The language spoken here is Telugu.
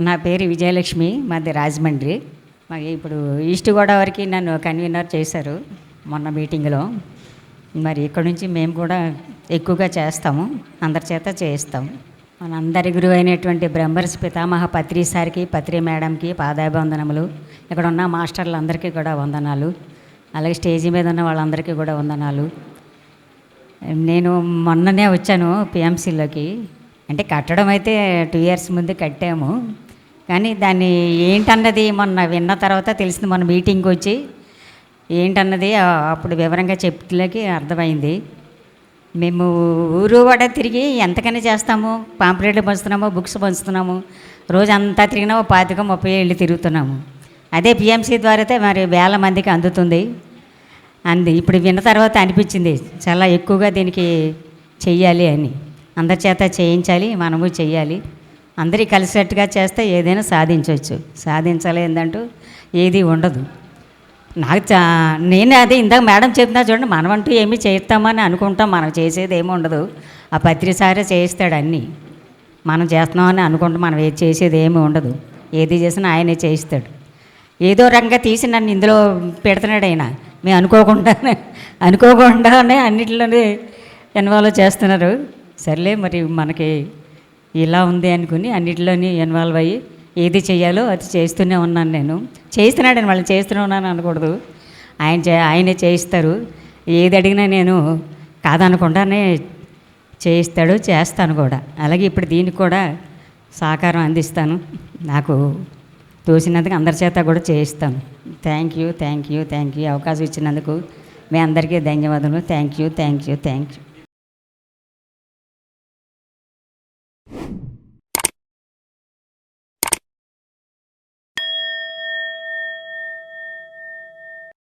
నా పేరు విజయలక్ష్మి, మాది రాజమండ్రి. మరి ఇప్పుడు ఈస్ట్ గోదావరికి నన్ను కన్వీనర్ చేశారు మొన్న మీటింగ్లో. మరి ఇక్కడ నుంచి మేము కూడా ఎక్కువగా చేస్తాము, అందరి చేత చేయిస్తాము. మనందరి గురువు అయినటువంటి బ్రహ్మర్షి పితామహ పత్రి సార్కి, పత్రి మేడంకి పాదాభివందనములు. ఇక్కడ ఉన్న మాస్టర్లందరికీ కూడా వందనాలు. అలాగే స్టేజీ మీద ఉన్న వాళ్ళందరికీ కూడా వందనాలు. నేను మొన్ననే వచ్చాను పిఎంసిలోకి. అంటే కట్టడం అయితే 2 years ముందు కట్టాము, కానీ దాన్ని ఏంటన్నది మొన్న విన్న తర్వాత తెలిసింది. మొన్న మీటింగ్కి వచ్చి ఏంటన్నది అప్పుడు వివరంగా చెప్తులకి అర్థమైంది. మేము ఊరు వాడ తిరిగి ఎంతకని చేస్తాము, పాంప్లెట్లు పంచుతున్నాము, బుక్స్ పంచుతున్నాము, రోజంతా తిరిగినాము, 25-30 ఏళ్ళు తిరుగుతున్నాము. అదే పిఎంసి ద్వారా అయితే మరి వేల మందికి అందుతుంది. ఇప్పుడు విన్న తర్వాత అనిపించింది చాలా ఎక్కువగా దీనికి చెయ్యాలి అని. అందరి చేత చేయించాలి, మనము చెయ్యాలి. అందరి కలిసేట్టుగా చేస్తే ఏదైనా సాధించవచ్చు. సాధించలేదంటూ ఏది ఉండదు. నేను అదే ఇందాక మేడం చెప్తున్నా చూడండి, మనమంటూ ఏమీ చేస్తామని అనుకుంటాం, మనం చేసేది ఏమి ఉండదు. ఆ పత్రిసారే చేయిస్తాడు అన్నీ. మనం చేస్తున్నామని అనుకుంటాం, మనం ఏది చేసేది ఏమి ఉండదు. ఏది చేసినా ఆయనే చేయిస్తాడు. ఏదో రకంగా తీసి నన్ను ఇందులో పెడుతున్నాడు ఆయన. మేము అనుకోకుండానే అన్నింటిలోనే ఇన్వాల్వ్ చేస్తున్నారు. సర్లే మరి మనకి ఇలా ఉంది అనుకుని అన్నింటిలోని ఇన్వాల్వ్ అయ్యి ఏది చెయ్యాలో అది చేస్తూనే ఉన్నాను. నేను చేస్తున్నాడని వాళ్ళు చేస్తూనే ఉన్నాను అనకూడదు. ఆయనే చేయిస్తారు. ఏది అడిగినా నేను కాదనకుండానే చేయిస్తాడు, చేస్తాను కూడా. అలాగే ఇప్పుడు దీనికి కూడా సహకారం అందిస్తాను. నాకు తోసినందుకు అందరి చేత కూడా చేయిస్తాను. థ్యాంక్ యూ అవకాశం ఇచ్చినందుకు మీ అందరికీ ధన్యవాదాలు. Thank you.